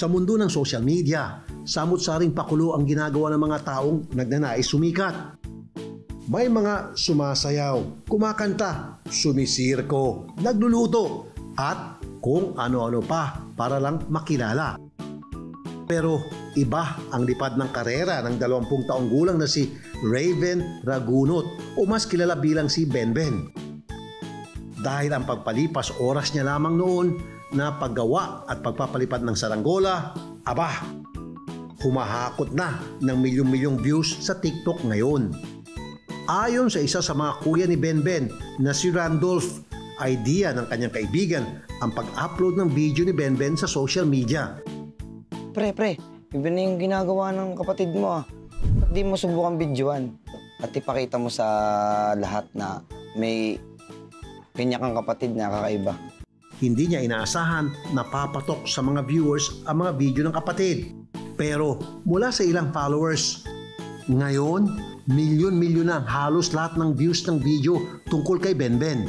Sa mundo ng social media, samot-saring pakulo ang ginagawa ng mga taong nagnanais sumikat. May mga sumasayaw, kumakanta, sumisirko, nagluluto, at kung ano-ano pa para lang makilala. Pero iba ang lipad ng karera ng 20 taong gulang na si Raven Ragunot o mas kilala bilang si Benben. Dahil ang pagpalipas oras niya lamang noon na paggawa at pagpapalipad ng saranggola, humahakot na ng milyong-milyong views sa TikTok ngayon. Ayon sa isa sa mga kuya ni Benben na si Randolph, idea ng kanyang kaibigan ang pag-upload ng video ni Benben sa social media. Pre, iba na yung ginagawa ng kapatid mo. Ba't di mo subukan videoan? At ipakita mo sa lahat na may kanya kang kapatid na kakaiba. Hindi niya inaasahan na papatok sa mga viewers ang mga video ng kapatid. Pero mula sa ilang followers, ngayon, milyon-milyon na halos lahat ng views ng video tungkol kay Benben.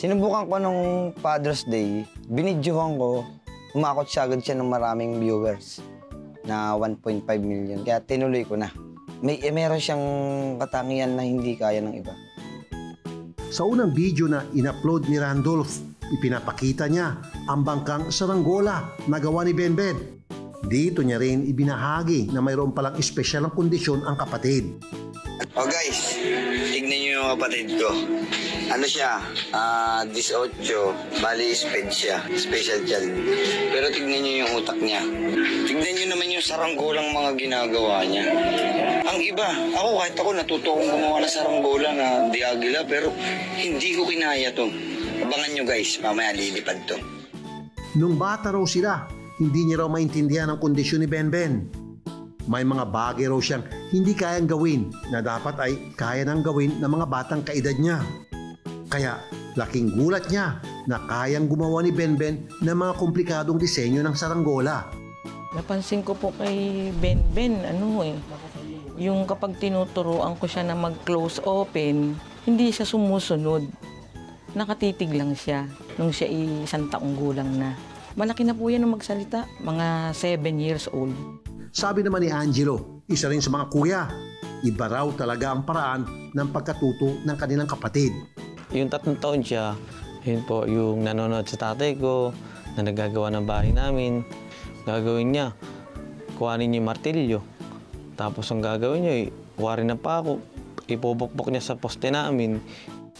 Sinubukan ko nung Father's Day, binidyohan ko, umakot siya agad siya ng maraming viewers na 1.5 million. Kaya tinuloy ko na. Meron siyang katangian na hindi kaya ng iba. Sa unang video na in-upload ni Randolph, ipinapakita niya ang bangkang saranggola na gawa ni Benben. Dito niya rin ibinahagi na mayroon palang espesyal ng kondisyon ang kapatid. Oh guys, tignan niyo yung kapatid ko. Ano siya? 18, bali speed siya, special child. Pero tignan niyo yung utak niya. Tignan niyo naman yung saranggolang mga ginagawa niya. Ang iba, kahit ako natuto akong gumawa ng saranggola na diagila, pero hindi ko kinaya to. Abangan nyo guys, mamaya lilipad to. Nung bata raw sila, hindi niya raw maintindihan ang kondisyon ni Benben. May mga bagay raw siyang hindi kayang gawin na dapat ay kaya nang gawin ng mga batang kaedad niya. Kaya laking gulat niya na kayang gumawa ni Benben ng mga komplikadong disenyo ng saranggola. Napansin ko po kay Benben, yung kapag tinuturuan ko siya na mag-close open, hindi siya sumusunod. Nakatitig lang siya nung siya isang taong gulang na. Malaki na po yan nung magsalita, mga 7 years old. Sabi naman ni Angelo, isa rin sa mga kuya, iba raw talaga ang paraan ng pagkatuto ng kanilang kapatid. Yung 3 taon siya, yun po, yung nanonood sa tatay ko, na nagagawa ng bahay namin, gagawin niya, kuhanin niya yung martilyo. Tapos ang gagawin niya, kuharin ng pako, ipubukbok niya sa poste namin.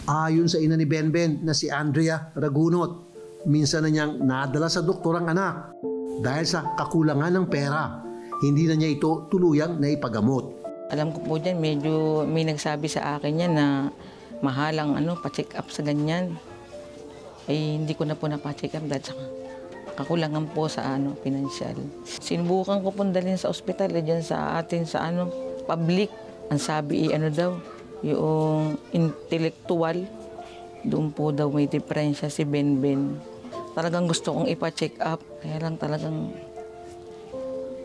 Ayon sa ina ni Benben na si Andrea Ragunot, minsan na niyang nadala sa doktor ang anak dahil sa kakulangan ng pera. Hindi na niya ito tuluyang naipagamot. Alam ko po dyan, medyo may nagsabi sa akin yan na mahalang pa-check up sa ganyan. Ay hindi ko na po na-pa-check up dahil sa kakulangan po sa pinansyal. Sinubukan ko po dalhin sa ospital dyan sa atin sa public. Ang sabi daw, yung intellectual, doon po daw may diferensya si Benben. Talagang gusto kong ipa-check up, kaya lang talagang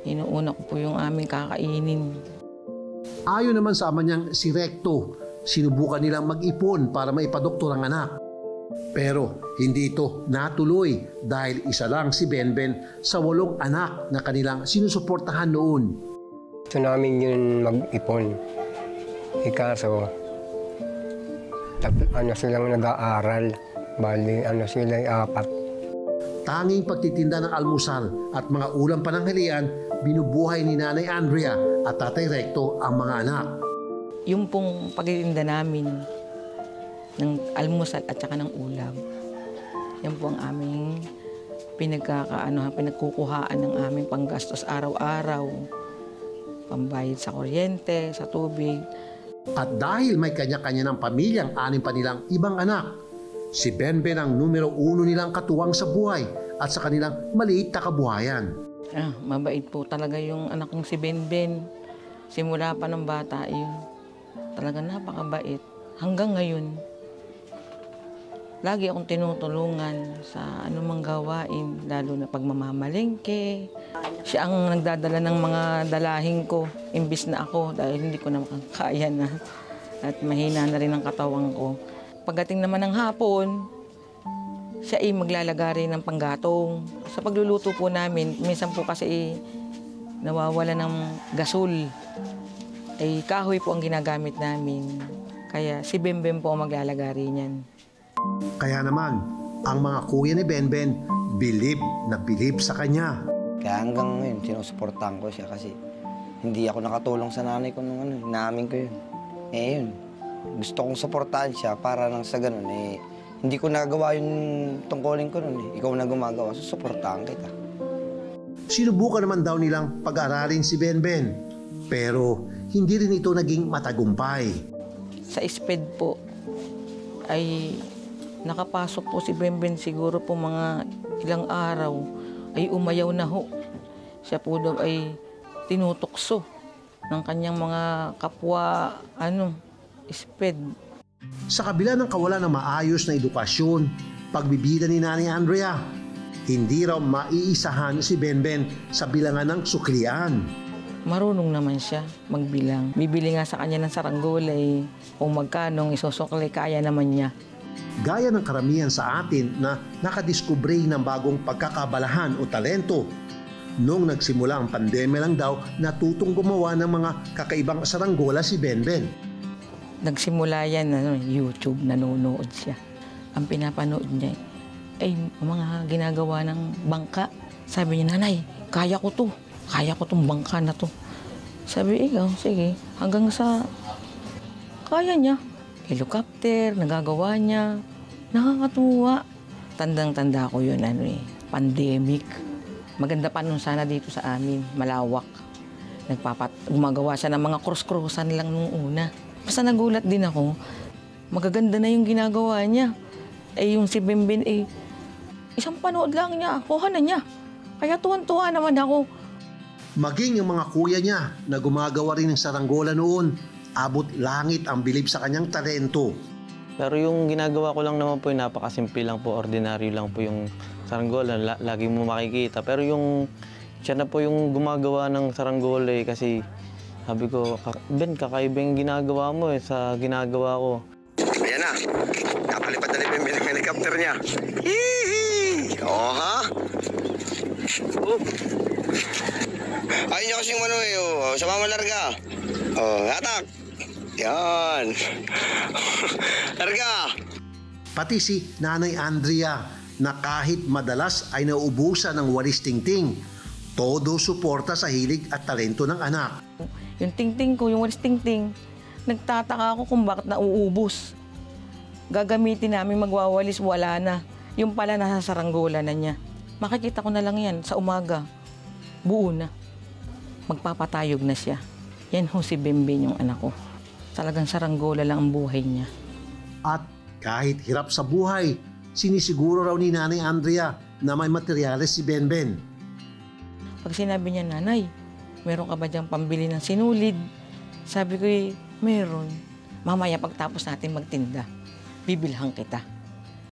inuuna ko po yung aming kakainin. Ayon naman sa ama niyang si Recto, sinubukan nilang mag-ipon para maipadoktor ang anak. Pero hindi ito natuloy dahil isa lang si Benben sa 8 anak na kanilang sinusuportahan noon. Gusto namin yun mag-ipon. Ikaso, silang nag-aaral. Bali, sila 4. Tanging pagtitinda ng almusal at mga ulam pananghalian, binubuhay ni Nanay Andrea at Tatay Recto ang mga anak. Yung pong pagtitinda namin ng almusal at saka ng ulam, yan po ang aming pinagkukuhaan ng aming panggastos araw-araw. Pambayad sa kuryente, sa tubig. At dahil may kanya-kanya ng pamilyang 6 pa nilang ibang anak, si Benben ang numero 1 nilang katuwang sa buhay at sa kanilang maliit na kabuhayan. Mabait po talaga yung anak kong si Benben. Simula pa ng bata yun. Talaga napakabait. Hanggang ngayon, lagi akong tinutulungan sa anumang gawain, lalo na pagmamamalengke. Siya ang nagdadala ng mga dalahin ko, imbis na ako, dahil hindi ko na makakaya na at mahina na rin ang katawan ko. Pagdating naman ng hapon, siya ay maglalagari ng panggatong. Sa pagluluto po namin, minsan po kasi nawawala ng gasol. Ay kahoy po ang ginagamit namin. Kaya si Bembem po ang maglalagari niyan. Kaya naman, ang mga kuya ni Benben, bilib na bilib sa kanya. Kaya hanggang ngayon, sinusuportahan ko siya kasi hindi ako nakatulong sa nanay ko nung inamin ko yun. Yun. Gusto kong suportahan siya para nang sa ganun, hindi ko nagawa yung tungkulin ko nun. Ikaw na gumagawa, so suportahan kita. Sinubukan naman daw nilang pag-aralin si Benben, pero hindi rin ito naging matagumpay. Sa SPED po ay nakapasok po si Benben siguro po mga ilang araw ay umayaw na ho. Siya po daw ay tinutukso ng kanyang mga kapwa SPED. Sa kabila ng kawalan ng maayos na edukasyon, pagbibida ni Nanay Andrea, hindi raw maiisahan si Benben sa bilangan ng suklian. Marunong naman siya magbilang. Bibili nga sa kanya ng saranggolay kung magkanong isusukli, kaya naman niya. Gaya ng karamihan sa atin na nakadiskubre ng bagong pagkakabalahan o talento. Noong nagsimula ang pandemya lang daw, natutong gumawa ng mga kakaibang saranggola si Benben. Nagsimula yan, YouTube, nanonood siya. Ang pinapanood niya ay mga ginagawa ng bangka. Sabi niya, nanay, kaya ko to. Kaya ko tong bangka na to. Sabi, ikaw, sige, hanggang sa kaya niya. Helicopter, nagagawa niya. Nakakatuwa. Tandang-tanda ko yun, pandemic. Maganda pa nun sana dito sa amin, malawak. Gumagawa siya ng mga cross-crossan lang nung una. Basta nagulat din ako, magaganda na yung ginagawa niya. Yung si Benben, isang panood lang niya, kuha na niya. Kaya tuwan-tuwa naman ako. Maging yung mga kuya niya na gumagawa rin ng saranggola noon, abot langit ang bilib sa kanyang talento. Pero yung ginagawa ko lang naman po, napakasimple lang po, ordinaryo lang po yung saranggola, lagi mo makikita. Pero yung siya na po yung gumagawa ng saranggola kasi sabi ko, Ben, kakaiba yung ginagawa mo sa ginagawa ko. Ayan na. Napalipad na ni Benben ng helicopter niya. Hihi! Oo, ha? Ayun niya kasi yung sa mamalarga. Hatak. Yan. Larga. Pati si Nanay Andrea na kahit madalas ay nauubusan ng walis tingting, todo suporta sa hilig at talento ng anak. Yung tingting ko, yung walis tingting, nagtataka ako kung bakit nauubos. Gagamitin namin magwawalis, wala na. Yung pala nasa saranggola na niya. Makikita ko na lang yan sa umaga. Buo na. Magpapatayog na siya. Yan ho si Benben yung anak ko. Talagang saranggola lang ang buhay niya. At kahit hirap sa buhay, sinisiguro raw ni Nanay Andrea na may materyales si Benben. Pag sinabi niya, nanay, meron ka ba diyang pambili ng sinulid? Sabi ko, meron. Mamaya pagtapos natin magtinda, bibilhan kita.